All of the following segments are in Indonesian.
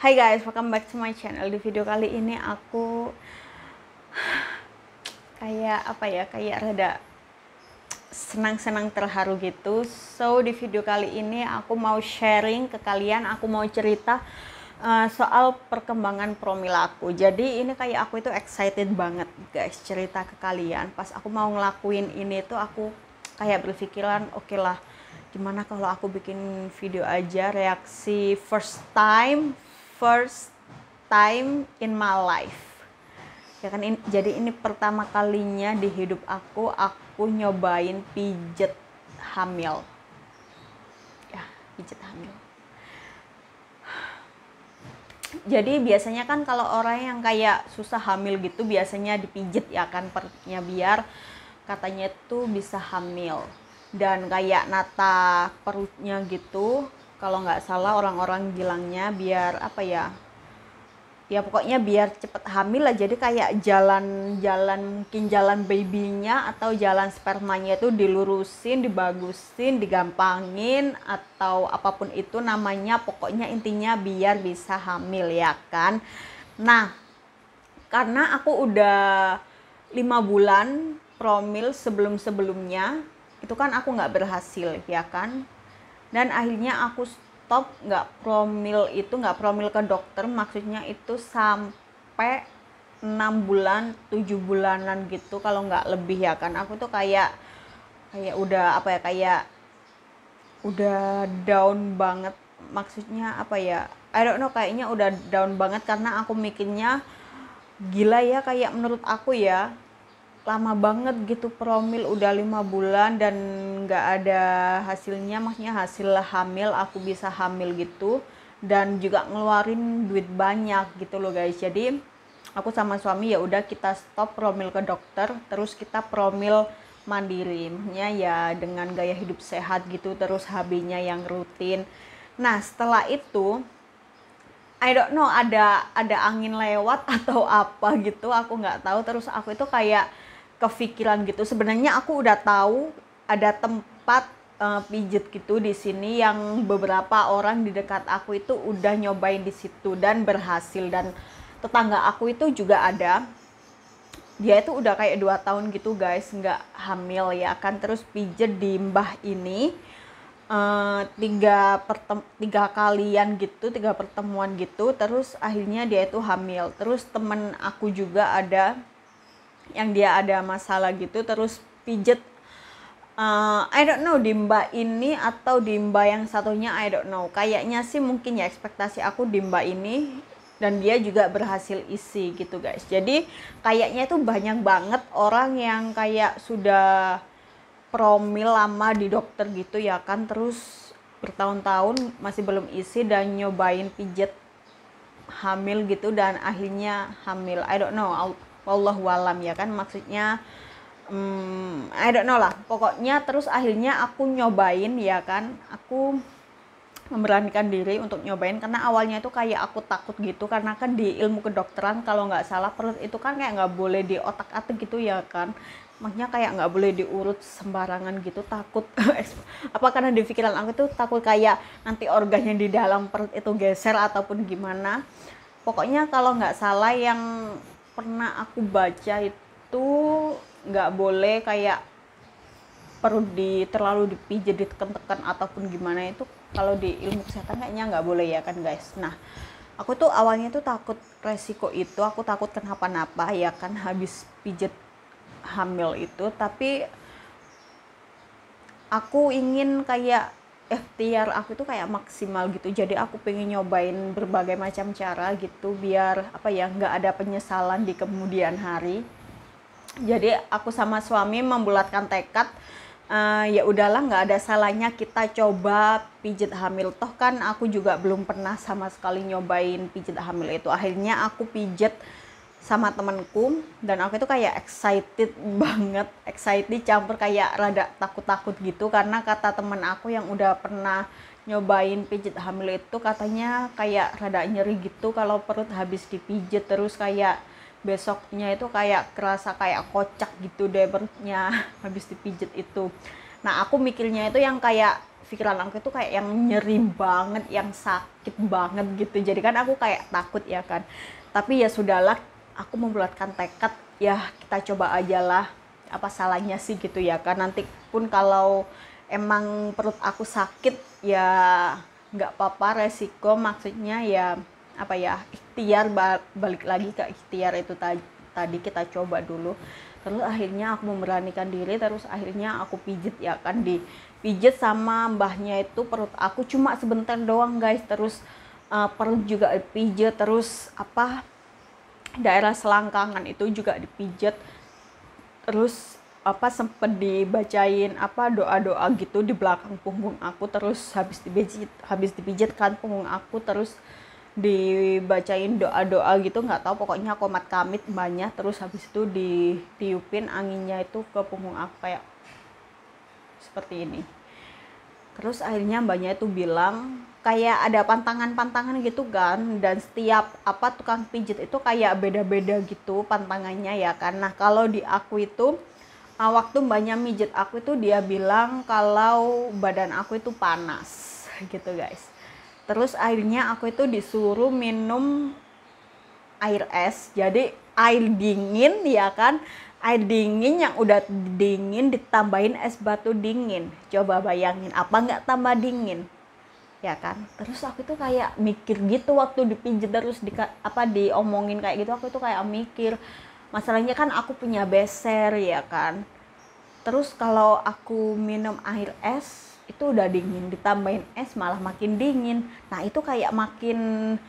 Hai guys, welcome back to my channel. Di video kali ini aku kayak rada senang-senang terharu gitu. So di video kali ini aku mau sharing ke kalian, aku mau cerita soal perkembangan promil aku. Jadi ini kayak aku itu excited banget guys cerita ke kalian. Pas aku mau ngelakuin ini tuh aku kayak berpikiran, oke lah, gimana kalau aku bikin video aja reaksi first time in my life ya kan. Jadi ini pertama kalinya di hidup aku nyobain pijet hamil ya, pijet hamil. Jadi biasanya kan kalau orang yang kayak susah hamil gitu biasanya dipijet ya kan perutnya, biar katanya tuh bisa hamil dan kayak nata perutnya gitu. Kalau nggak salah orang-orang bilangnya biar apa ya, ya pokoknya biar cepet hamil lah. Jadi kayak mungkin jalan babynya atau jalan spermanya itu dilurusin, dibagusin, digampangin atau apapun itu namanya, pokoknya intinya biar bisa hamil ya kan. Nah karena aku udah 5 bulan promil sebelumnya itu kan aku nggak berhasil ya kan, dan akhirnya aku stop nggak promil ke dokter, maksudnya itu sampai 6 bulan 7 bulanan gitu kalau nggak lebih ya kan. Aku tuh kayak udah apa ya, kayak udah down banget, maksudnya apa ya, I don't know, kayaknya udah down banget karena aku mikirnya gila ya, kayak menurut aku ya lama banget gitu promil udah 5 bulan dan nggak ada hasilnya, maksudnya hasil hamil, aku bisa hamil gitu dan juga ngeluarin duit banyak gitu loh guys. Jadi aku sama suami ya udah kita stop promil ke dokter, terus kita promil mandiri, maksudnya ya dengan gaya hidup sehat gitu, terus HB-nya yang rutin. Nah setelah itu I don't know, ada angin lewat atau apa gitu, aku nggak tahu. Terus aku itu kayak kepikiran gitu. Sebenarnya aku udah tahu ada tempat pijet gitu di sini yang beberapa orang di dekat aku itu udah nyobain di situ dan berhasil, dan tetangga aku itu juga ada. Dia itu udah kayak 2 tahun gitu guys nggak hamil ya kan. Terus pijet di Mbah ini tiga pertemuan gitu, terus akhirnya dia itu hamil. Terus temen aku juga ada yang dia ada masalah gitu, terus pijet I don't know di Mbak ini atau di Mbak yang satunya, I don't know, kayaknya sih mungkin ya ekspektasi aku di Mbak ini, dan dia juga berhasil isi gitu guys. Jadi kayaknya itu banyak banget orang yang kayak sudah promil lama di dokter gitu ya kan, terus bertahun-tahun masih belum isi dan nyobain pijet hamil gitu dan akhirnya hamil. I don't know, wallahu alam ya kan, maksudnya I don't know lah pokoknya. Terus akhirnya aku nyobain ya kan, aku memberanikan diri untuk nyobain karena awalnya itu kayak aku takut gitu, karena kan di ilmu kedokteran kalau nggak salah perut itu kan kayak nggak boleh di otak-atik gitu ya kan, maksudnya kayak nggak boleh diurut sembarangan gitu, takut apa karena di pikiran aku tuh takut kayak nanti organnya di dalam perut itu geser ataupun gimana. Pokoknya kalau nggak salah yang pernah aku baca itu nggak boleh kayak perut terlalu dipijit, ditekan-tekan ataupun gimana, itu kalau di ilmu kesehatan kayaknya nggak boleh ya kan guys. Nah aku tuh awalnya tuh takut resiko itu, aku takut kenapa-napa ya kan habis pijet hamil itu, tapi aku ingin kayak ikhtiar aku tuh kayak maksimal gitu. Jadi aku pengen nyobain berbagai macam cara gitu biar apa ya, nggak ada penyesalan di kemudian hari. Jadi aku sama suami membulatkan tekad, ya udahlah nggak ada salahnya kita coba pijet hamil, toh kan aku juga belum pernah sama sekali nyobain pijet hamil itu. Akhirnya aku pijet sama temenku dan aku itu kayak excited banget, excited campur kayak rada takut-takut gitu, karena kata temen aku yang udah pernah nyobain pijet hamil itu katanya kayak rada nyeri gitu kalau perut habis dipijet, terus kayak besoknya itu kayak kerasa kayak kocak gitu deh perutnya habis dipijet itu. Nah aku mikirnya itu yang kayak pikiran aku itu kayak yang nyeri banget, yang sakit banget gitu. Jadi kan aku kayak takut ya kan, tapi ya sudahlah, aku membulatkan tekad, ya kita coba aja lah, apa salahnya sih gitu ya kan. Nanti pun kalau emang perut aku sakit ya nggak apa-apa, resiko, maksudnya ya apa ya, ikhtiar, balik lagi ke ikhtiar itu tadi kita coba dulu. Terus akhirnya aku memberanikan diri, terus akhirnya aku pijet ya kan, dipijet sama mbahnya itu perut aku cuma sebentar doang guys. Terus perut juga dipijet, terus apa, daerah selangkangan itu juga dipijet, terus apa sempet dibacain apa doa-doa gitu di belakang punggung aku. Terus habis dipijit kan punggung aku, terus dibacain doa-doa gitu, nggak tahu pokoknya komat kamit banyak. Terus habis itu ditiupin anginnya itu ke punggung aku kayak seperti ini. Terus akhirnya mbaknya itu bilang kayak ada pantangan-pantangan gitu kan, dan setiap apa tukang pijit itu kayak beda-beda gitu pantangannya ya kan. Nah kalau di aku itu waktu mbaknya mijet aku itu dia bilang kalau badan aku itu panas gitu guys. Terus akhirnya aku itu disuruh minum air es, jadi air dingin ya kan, air dingin yang udah dingin ditambahin es batu dingin. Coba bayangin, apa nggak tambah dingin ya kan. Terus aku tuh kayak mikir gitu waktu dipijit, terus diomongin kayak gitu, aku tuh kayak mikir, masalahnya kan aku punya beser ya kan. Terus kalau aku minum air es itu udah dingin, ditambahin es malah makin dingin. Nah itu kayak makin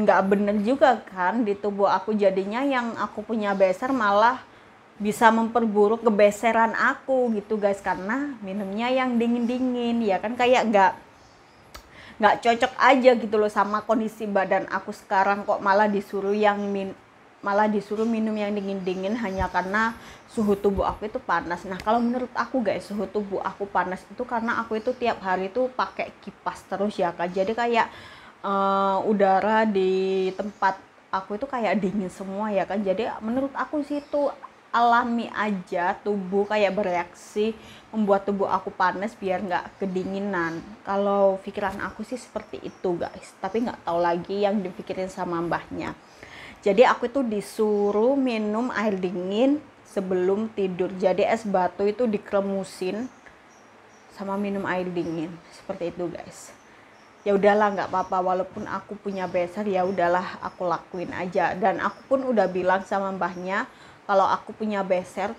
nggak bener juga kan di tubuh aku. Jadinya yang aku punya beser malah bisa memperburuk kebeseran aku gitu guys, karena minumnya yang dingin-dingin ya kan. Kayak nggak cocok aja gitu loh sama kondisi badan aku sekarang, kok malah disuruh minum yang dingin-dingin hanya karena suhu tubuh aku itu panas. Nah kalau menurut aku guys, suhu tubuh aku panas itu karena aku itu tiap hari itu pakai kipas terus ya kan. Jadi kayak udara di tempat aku itu kayak dingin semua ya kan. Jadi menurut aku sih itu alami aja, tubuh kayak bereaksi membuat tubuh aku panas biar nggak kedinginan. Kalau pikiran aku sih seperti itu guys, tapi nggak tahu lagi yang dipikirin sama mbahnya. Jadi aku itu disuruh minum air dingin sebelum tidur. Jadi es batu itu dikremusin sama minum air dingin seperti itu guys. Ya udahlah nggak apa-apa, walaupun aku punya beser ya udahlah aku lakuin aja. Dan aku pun udah bilang sama mbahnya kalau aku punya beser,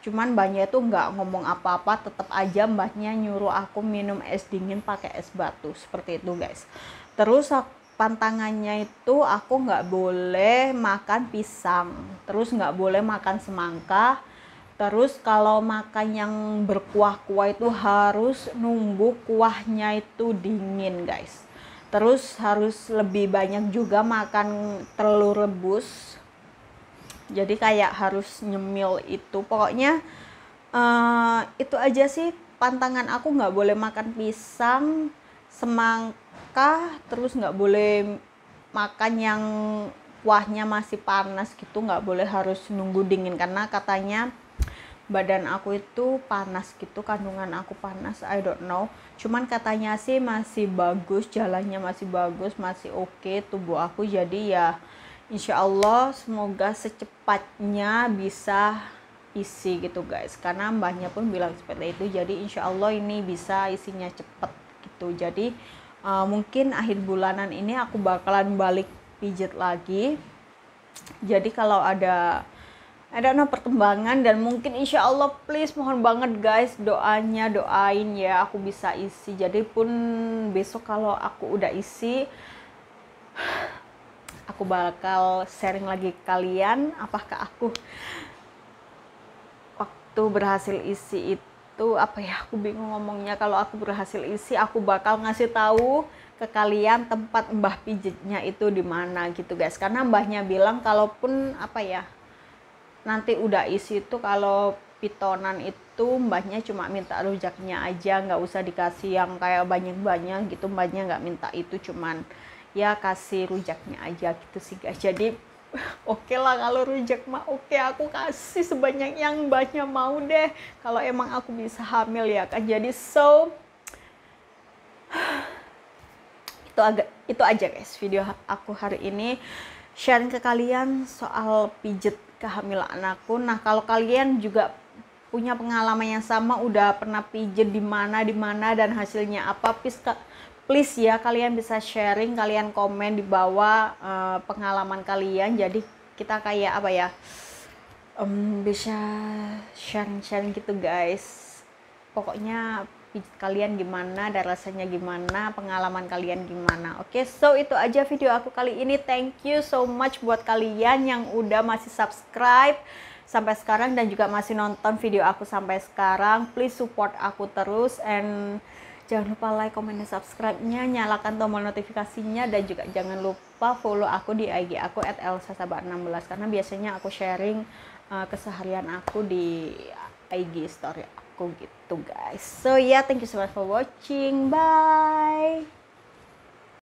cuman mbahnya itu nggak ngomong apa-apa, tetap aja mbahnya nyuruh aku minum es dingin pakai es batu seperti itu guys. Terus pantangannya itu aku nggak boleh makan pisang, terus nggak boleh makan semangka, terus kalau makan yang berkuah-kuah itu harus nunggu kuahnya itu dingin guys. Terus harus lebih banyak juga makan telur rebus, jadi kayak harus nyemil itu. Pokoknya itu aja sih pantangan aku, nggak boleh makan pisang, semangka, terus nggak boleh makan yang kuahnya masih panas gitu, nggak boleh, harus nunggu dingin karena katanya badan aku itu panas gitu, kandungan aku panas, I don't know. Cuman katanya sih masih bagus, jalannya masih bagus, masih oke tubuh aku. Jadi ya insya Allah semoga secepatnya bisa isi gitu guys, karena mbahnya pun bilang seperti itu. Jadi insya Allah ini bisa isinya cepet gitu. Jadi mungkin akhir bulanan ini aku bakalan balik pijat lagi. Jadi kalau ada perkembangan, dan mungkin insya Allah please mohon banget guys doanya, doain ya aku bisa isi. Jadi pun besok kalau aku udah isi, aku bakal sharing lagi ke kalian apakah aku waktu berhasil isi itu, apa ya, aku bingung ngomongnya. Kalau aku berhasil isi, aku bakal ngasih tahu ke kalian tempat mbah pijitnya itu di mana gitu guys. Karena mbahnya bilang kalaupun apa ya, nanti udah isi itu, kalau pitonan itu mbahnya cuma minta rujaknya aja, nggak usah dikasih yang kayak banyak-banyak gitu. Mbahnya nggak minta itu, cuman ya kasih rujaknya aja gitu sih guys. Jadi Oke lah kalau rujak mah oke, aku kasih sebanyak yang banyak mau deh kalau emang aku bisa hamil ya kan. Jadi itu aja guys video aku hari ini, sharing ke kalian soal pijet kehamilan anakku. Nah kalau kalian juga punya pengalaman yang sama, udah pernah pijet di mana dan hasilnya apa, please ya kalian bisa sharing, kalian komen di bawah pengalaman kalian. Jadi kita kayak apa ya, bisa sharing gitu guys. Pokoknya kalian gimana dan rasanya gimana, pengalaman kalian gimana. Oke, so itu aja video aku kali ini. Thank you so much buat kalian yang udah masih subscribe sampai sekarang dan juga masih nonton video aku sampai sekarang. Please support aku terus, and jangan lupa like, comment, dan subscribe-nya, nyalakan tombol notifikasinya, dan juga jangan lupa follow aku di IG aku @elsasabar16 karena biasanya aku sharing keseharian aku di IG story aku gitu guys. So yeah, thank you so much for watching. Bye.